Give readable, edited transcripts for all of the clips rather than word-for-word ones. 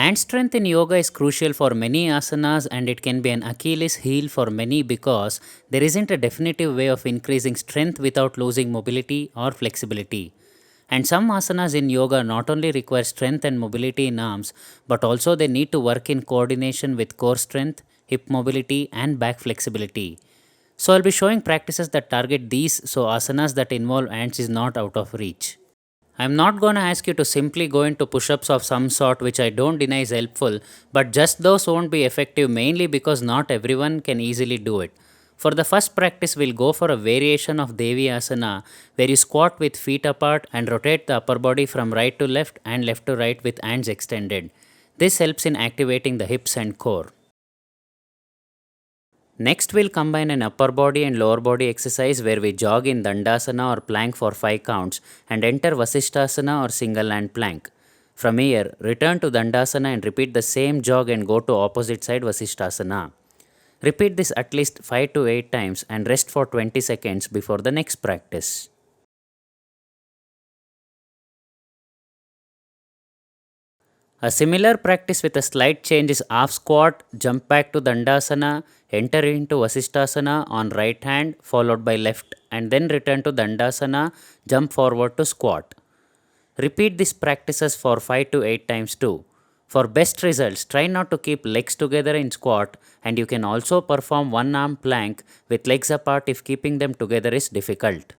And strength in yoga is crucial for many asanas and it can be an Achilles heel for many because there isn't a definitive way of increasing strength without losing mobility or flexibility. And some asanas in yoga not only require strength and mobility in arms, but also they need to work in coordination with core strength, hip mobility, and back flexibility. So, I'll be showing practices that target these so asanas that involve ants is not out of reach. I'm not going to ask you to simply go into push ups of some sort, which I don't deny is helpful, but just those won't be effective mainly because not everyone can easily do it. For the first practice, we'll go for a variation of Devi Asana where you squat with feet apart and rotate the upper body from right to left and left to right with hands extended. This helps in activating the hips and core. Next, we'll combine an upper body and lower body exercise where we jog in Dandasana or plank for 5 counts and enter Vasishthasana or single hand plank. From here, return to Dandasana and repeat the same jog and go to opposite side Vasishthasana. Repeat this at least 5 to 8 times and rest for 20 seconds before the next practice. A similar practice with a slight change is half squat, jump back to Dandasana, enter into Vasishthasana on right hand followed by left and then return to Dandasana, jump forward to squat. Repeat these practices for 5 to 8 times too. For best results, try not to keep legs together in squat and you can also perform one arm plank with legs apart if keeping them together is difficult.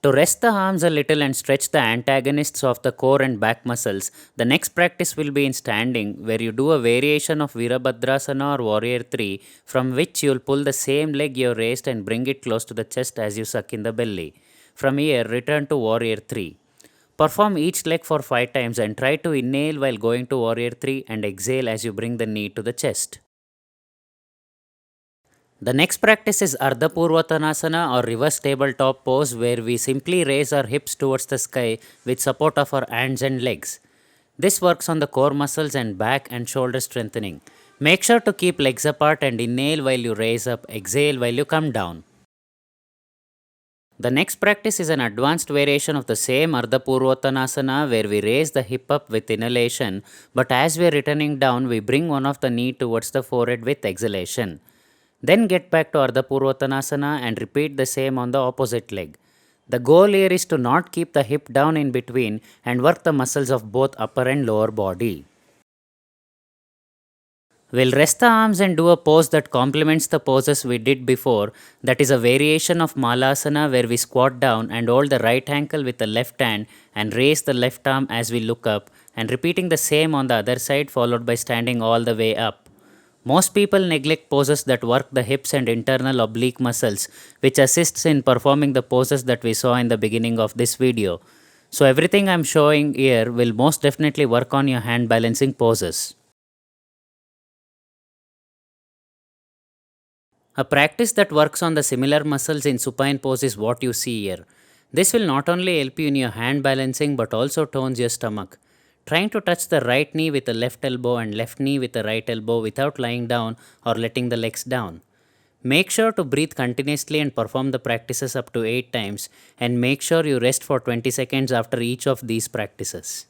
To rest the arms a little and stretch the antagonists of the core and back muscles, the next practice will be in standing where you do a variation of Virabhadrasana or Warrior 3 from which you will pull the same leg you raised and bring it close to the chest as you suck in the belly. From here, return to Warrior 3. Perform each leg for 5 times and try to inhale while going to Warrior 3 and exhale as you bring the knee to the chest. The next practice is Ardha Purvattanasana or reverse tabletop pose where we simply raise our hips towards the sky with support of our hands and legs. This works on the core muscles and back and shoulder strengthening. Make sure to keep legs apart and inhale while you raise up, exhale while you come down. The next practice is an advanced variation of the same Ardha Purvattanasana where we raise the hip up with inhalation, but as we are returning down, we bring one of the knee towards the forehead with exhalation. Then get back to Ardha Purvattanasana and repeat the same on the opposite leg. The goal here is to not keep the hip down in between and work the muscles of both upper and lower body. We'll rest the arms and do a pose that complements the poses we did before. That is a variation of Malasana where we squat down and hold the right ankle with the left hand and raise the left arm as we look up and repeating the same on the other side followed by standing all the way up. Most people neglect poses that work the hips and internal oblique muscles, which assists in performing the poses that we saw in the beginning of this video. So everything I'm showing here will most definitely work on your hand balancing poses. A practice that works on the similar muscles in supine pose is what you see here. This will not only help you in your hand balancing but also tones your stomach. Trying to touch the right knee with the left elbow and left knee with the right elbow without lying down or letting the legs down. Make sure to breathe continuously and perform the practices up to 8 times and make sure you rest for 20 seconds after each of these practices.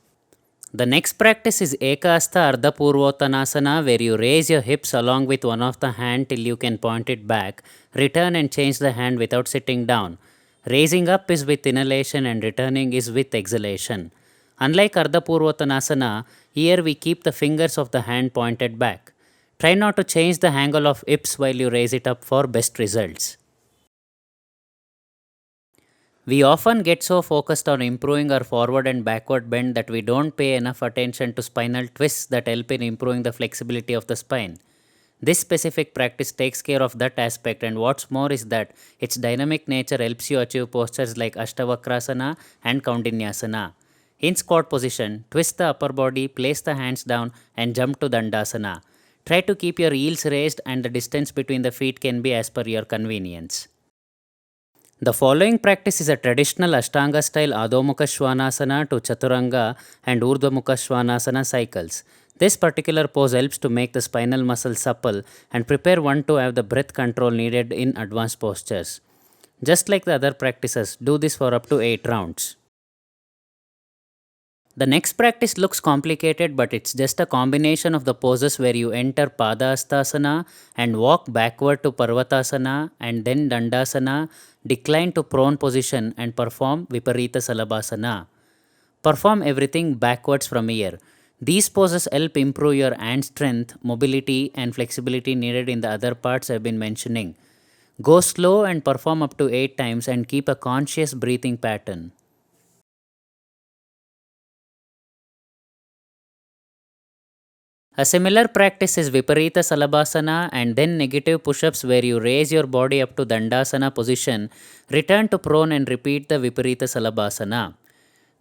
The next practice is Ekahastha Ardha Purvottanasana where you raise your hips along with one of the hand till you can point it back, return and change the hand without sitting down. Raising up is with inhalation and returning is with exhalation. Unlike Ardha Purvottanasana, here we keep the fingers of the hand pointed back. Try not to change the angle of hips while you raise it up for best results. We often get so focused on improving our forward and backward bend that we don't pay enough attention to spinal twists that help in improving the flexibility of the spine. This specific practice takes care of that aspect, and what's more is that its dynamic nature helps you achieve postures like Ashtavakrasana and Kaundinyasana. In squat position, twist the upper body, place the hands down and jump to Dandasana. Try to keep your heels raised and the distance between the feet can be as per your convenience. The following practice is a traditional Ashtanga style Adho Svanasana to Chaturanga and Urdhva Svanasana cycles. This particular pose helps to make the spinal muscle supple and prepare one to have the breath control needed in advanced postures. Just like the other practices, do this for up to 8 rounds. The next practice looks complicated, but it's just a combination of the poses where you enter Padahastasana and walk backward to Parvatasana and then Dandasana, decline to prone position and perform Viparita Salabhasana. Perform everything backwards from here. These poses help improve your hand strength, mobility, and flexibility needed in the other parts I've been mentioning. Go slow and perform up to 8 times and keep a conscious breathing pattern. A similar practice is Viparita Salabhasana and then negative push-ups where you raise your body up to Dandasana position, return to prone and repeat the Viparita Salabhasana.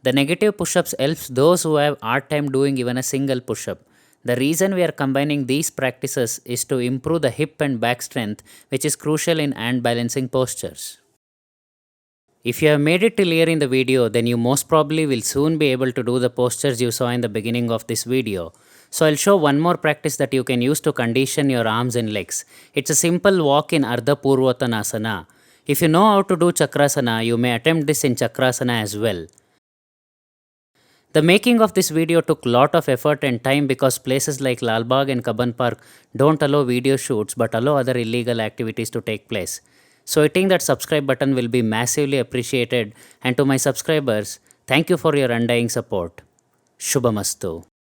The negative push-ups helps those who have hard time doing even a single push-up. The reason we are combining these practices is to improve the hip and back strength, which is crucial in hand balancing postures. If you have made it till here in the video, then you most probably will soon be able to do the postures you saw in the beginning of this video. So I'll show one more practice that you can use to condition your arms and legs. It's a simple walk in Ardha Purvottanasana. If you know how to do Chakrasana, you may attempt this in Chakrasana as well. The making of this video took lot of effort and time because places like Lalbagh and Kabban Park don't allow video shoots but allow other illegal activities to take place. So hitting that subscribe button will be massively appreciated, and to my subscribers, thank you for your undying support. Shubhamastu.